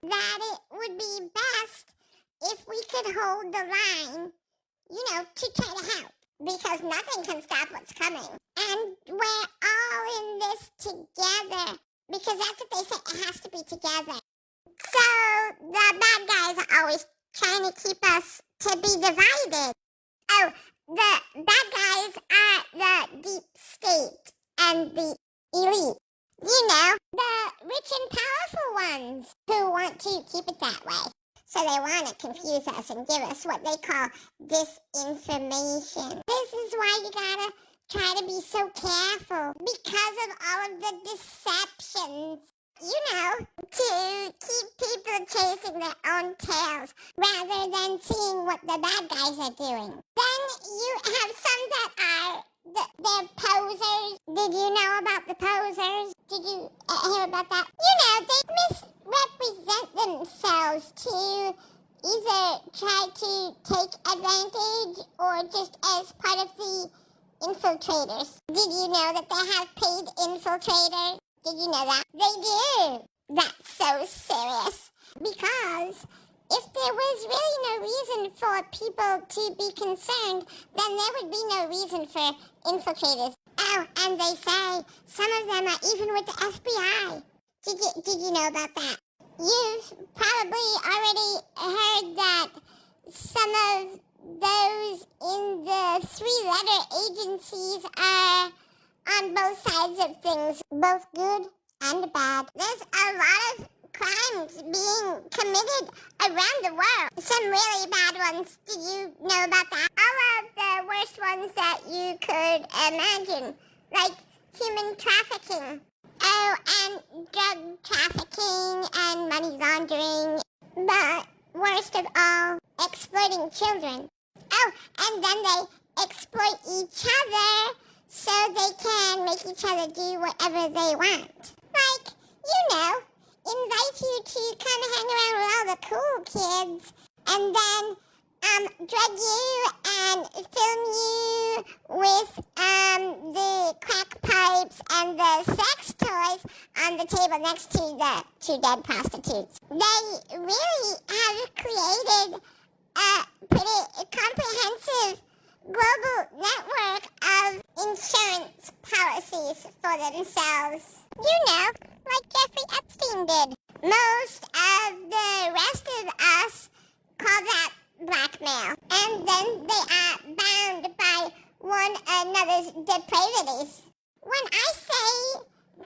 that it would be best if we could hold the line, to try to help. Because nothing can stop what's coming. And we're all in this together. Because that's what they say, it has to be together. So the bad guys are always trying to keep us to be divided. Oh, the bad guys are the deep state and the elite. The rich and powerful ones who want to keep it that way. So they want to confuse us and give us what they call disinformation. This is why you gotta try to be so careful because of all of the deceptions. To keep people chasing their own tails rather than seeing what the bad guys are doing. Then you have some that are they're posers. Did you know about the posers? Did you hear about that? They misrepresent themselves to either try to take advantage or just as part of the infiltrators. Did you know that they have paid infiltrators? Did you know that? They do. That's so serious. Because if there was really no reason for people to be concerned, then there would be no reason for infiltrators. Oh, and they say some of them are even with the FBI. Did you know about that? You've probably already heard that some of those in the three-letter agencies are on both sides of things, both good and bad. There's a lot of crimes being committed around the world. Some really bad ones. Did you know about that? All of the worst ones that you could imagine, like human trafficking. Oh, and drug trafficking and money laundering. But worst of all, exploiting children. Oh, and then they exploit each other so they can make each other do whatever they want. Like, invite you to come hang around with all the cool kids and then drug you and film you with the crack pipes and the sex toys on the table next to the two dead prostitutes. They really have created a pretty comprehensive global network of insurance policies for themselves. Like Jeffrey Epstein did. Most of the rest of us call that blackmail. And then they are bound by one another's depravities. When I say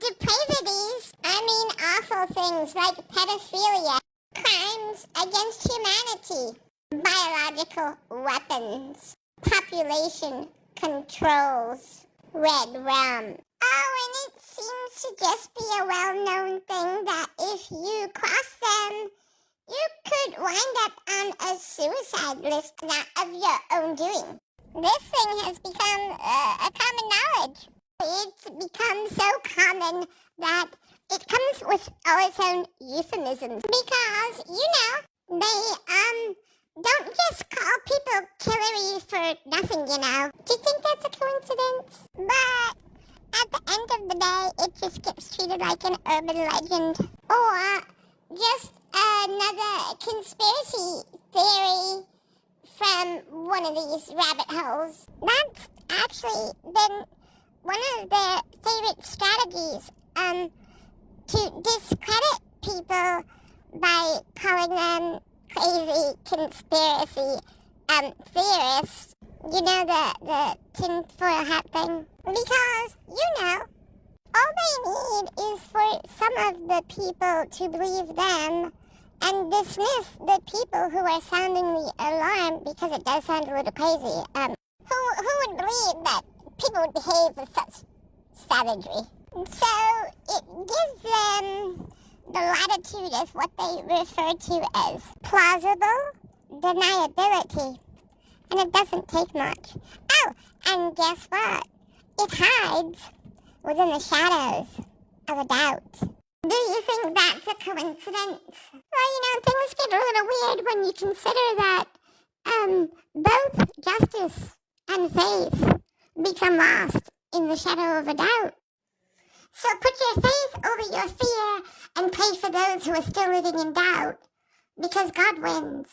depravities, I mean awful things like pedophilia, crimes against humanity, biological weapons, population controls, red rum. Oh, and it seems to just be a well-known thing that if you cross them, you could wind up on a suicide list not of your own doing. This thing has become a common knowledge. It's become so common that it comes with all its own euphemisms. Because, they, don't just call people Hillary for nothing, Do you think that's a coincidence? But at the end of the day, it just gets treated like an urban legend. Or just another conspiracy theory from one of these rabbit holes. That's actually been one of their favorite strategies, to discredit people by calling them crazy conspiracy theorists. The tinfoil hat thing. Because, all they need is for some of the people to believe them and dismiss the people who are sounding the alarm, because it does sound a little crazy. Who would believe that people would behave with such savagery? So it gives them the latitude of what they refer to as plausible deniability. And it doesn't take much. Oh, and guess what? It hides within the shadows of a doubt. Do you think that's a coincidence? Well, things get a little weird when you consider that both justice and faith become lost in the shadow of a doubt. So put your faith over your fear and pray for those who are still living in doubt, because God wins.